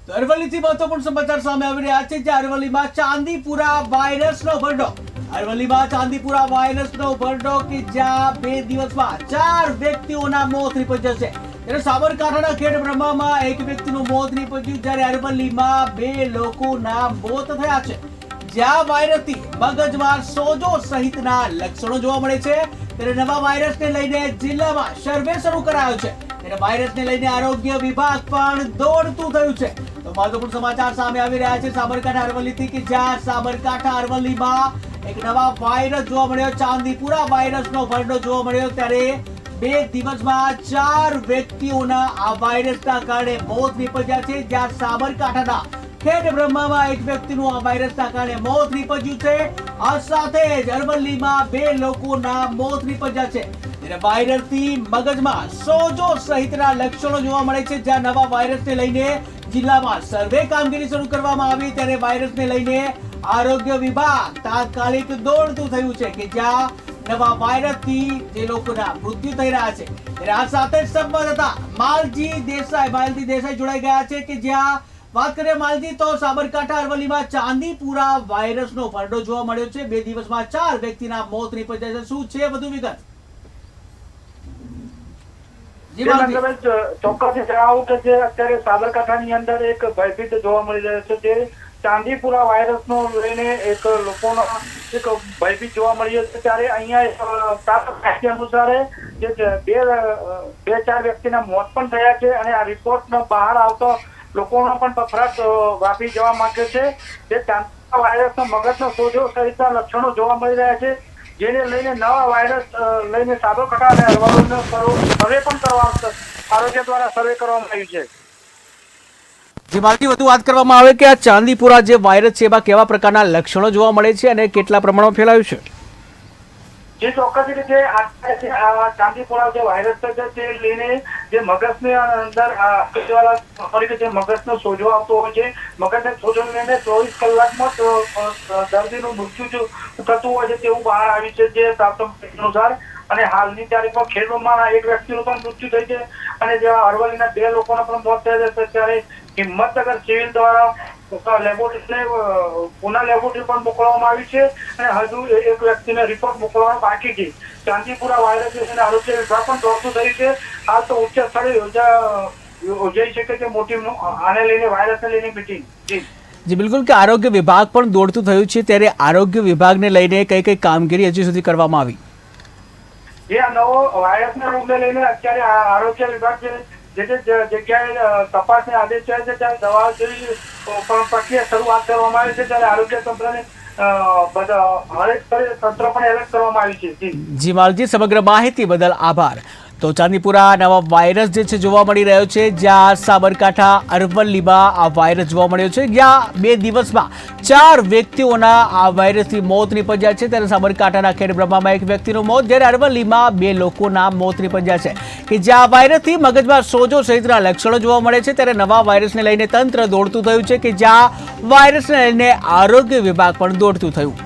તો અરવલ્લીથી મહત્વપૂર્ણ સમાચાર સામે આવી રહ્યા છે, જ્યાં અરવલ્લીમાં ચાંદીપુરા વાયરસનો ભરડો. અરવલ્લીમાં ચાંદીપુરા વાયરસનો ભરડો કે જ્યાં 2 દિવસમાં 4 વ્યક્તિઓના મોત નીપજ્યા છે. ત્યારે સાબરકાંઠાના ખેડબ્રહ્મામાં એક વ્યક્તિનું મોત નીપજ્યું, જ્યારે અરવલ્લીમાં 2 લોકોના મોત થયા છે. જ્યાં વાયરસથી મગજમાં સોજો સહિતના લક્ષણો જોવા મળે છે, ત્યારે નવા વાયરસને લઈને જિલ્લામાં સર્વે શરૂ કરાયો છે. ત્યારે વાયરસને લઈને આરોગ્ય વિભાગ પણ દોડતું થયું છે. તો મહત્વપૂર્ણ સમાચાર સામે આવી રહ્યા છે સાબરકાંઠા અરવલ્લીથી, કે જ્યાં સાબરકાંઠા અરવલ્લીમાં એક નવા વાયરસ જોવા મળ્યો. ચાંદીપુરા વાયરસનો ભરડો જોવા મળ્યો. ત્યારે 2 દિવસમાં 4 વ્યક્તિઓના આ વાયરસના કારણે મોત નીપજ્યા છે. જ્યાં સાબરકાંઠાના ખેડબ્રહ્મામાં એક વ્યક્તિનું આ વાયરસના કારણે મોત નીપજ્યું છે. આ સાથે જ અરવલ્લીમાં 2 લોકોના મોત નીપજ્યા છે. ત્યારે વાયરસથી મગજમાં સોજો સહિતના લક્ષણો જોવા મળે છે. જ્યાં નવા વાયરસને લઈને જિલ્લામાં સર્વે કામગીરી શરૂ કરવામાં આવી, ત્યારે વાયરસને લઈને આરોગ્ય વિભાગ તાત્કાલિક દોડતું થયું છે, કે જ્યાં નવા વાયરસથી જે લોકોના મૃત્યુ થઈ રહ્યા છે. ત્યારે આ સાથે જ સંવાદદાતા માલજી દેસાઈ જોડાઈ ગયા છે, કે જ્યાં વાત કરીએ માલજી, તો સાબરકાંઠા અરવલ્લીમાં ચાંદીપુરા વાયરસનો ભરડો જોવા મળ્યો છે. 2 દિવસમાં 4 વ્યક્તિના મોત નીપજ્યા છે. શું છે વધુ વિગત? ચોક્કસ જણાવું કે જે અત્યારે સાબરકાંઠાની અંદર એક ભયભીત જોવા મળી રહ્યો છે. જે ચાંદીપુરા વાયરસનો લઈને એક લોકોનો એક ભયભીત જોવા મળી રહ્યો છે. ત્યારે અહીંયા પ્રાપ્ત માહિતી અનુસાર જે 2-4 વ્યક્તિના મોત પણ થયા છે, અને આ રિપોર્ટ બહાર આવતો લોકોનો પણ ફફડાટ વ્યાપી જવા માંગે છે. જે ચાંદીપુરા વાયરસનો મગજનો સોજો સહિતના લક્ષણો જોવા મળી રહ્યા છે, જેને લઈને નવા વાયરસ લઈને સાબરકાંઠા અને અરવલ્લીનો સર્વે પણ કરવામાં આરોગ્ય દ્વારા સર્વે કરવામાં આવ્યું છે. જે માહિતી વધુ વાત કરવામાં આવે કે આ ચાંદીપુરા જે વાયરસ છે એમાં કેવા પ્રકારના લક્ષણો જોવા મળે છે અને કેટલા પ્રમાણમાં ફેલાયું છે? જે ચોક્કસ રીતે આ ચાંદીપુરા જે વાયરસ છે તે લઈને જે મગજની અંદર જે મગજનો સોજો આવતો હોય છે, મગજને સોજો લઈને 24 કલાકમાં દર્દીનું મૃત્યુ થતું હોય છે તેવું બહાર આવ્યું છે જે પ્રાપ્ત માહિતી અનુસાર. અને હાલની તારીખમાં ખેડબ્રહ્માના એક વ્યક્તિનું પણ મૃત્યુ થઈ છે, અને જેવા અરવલ્લીના 2 લોકોના પણ મોત થયા છે. ત્યારે હિંમતનગર સિવિલ દ્વારા લેબોરેટરી પુના લેબોરેટરી પણ મોકલવામાં આવી છે, અને હજુ એક વ્યક્તિને રિપોર્ટ મોકલવાનો બાકી છે. ચાંદીપુરા વાયરસ અને આરોગ્ય વિભાગ પણ દોડતું થયું છે. હાલ તો ઉચ્ચ સ્થળે યોજાઈ શકે છે મોટી આને લઈને વાયરસને લઈને મીટિંગ. જી બિલકુલ, કે આરોગ્ય વિભાગ પણ દોડતું થયું છે. ત્યારે આરોગ્ય વિભાગને લઈને કઈ કામગીરી હજી સુધી કરવામાં આવી? જે આ નવો વાયરસના રોગને લઈને અત્યારે આરોગ્ય વિભાગ જે જગ્યાએ તપાસને આદેશ થયા છે ત્યાં દવા જેવી પ્રક્રિયા શરૂઆત કરવામાં આવી છે. ત્યારે આરોગ્ય તંત્રને હરેક તંત્ર પણ એલર્ટ કરવામાં આવી છે. જી માલજી, સમગ્ર માહિતી બદલ આભાર. તો ચાંદીપુરા નવા વાયરસ જે છે જોવા મળી રહ્યો છે, જ્યાં સાબરકાંઠા અરવલ્લીમાં આ વાયરસ જોવા મળ્યો છે, જ્યાં 2 દિવસમાં 4 વ્યક્તિઓના આ વાયરસથી મોત નીપજ્યા છે. ત્યારે સાબરકાંઠાના ખેડબ્રહ્મામાં એક વ્યક્તિનું મોત, જ્યારે અરવલ્લીમાં 2 લોકોના મોત નીપજ્યા છે, કે જ્યાં વાયરસથી મગજમાં સોજો સહિતના લક્ષણો જોવા મળે છે. ત્યારે નવા વાયરસને લઈને તંત્ર દોડતું થયું છે, કે જ્યાં વાયરસને લઈને આરોગ્ય વિભાગ પણ દોડતું થયું.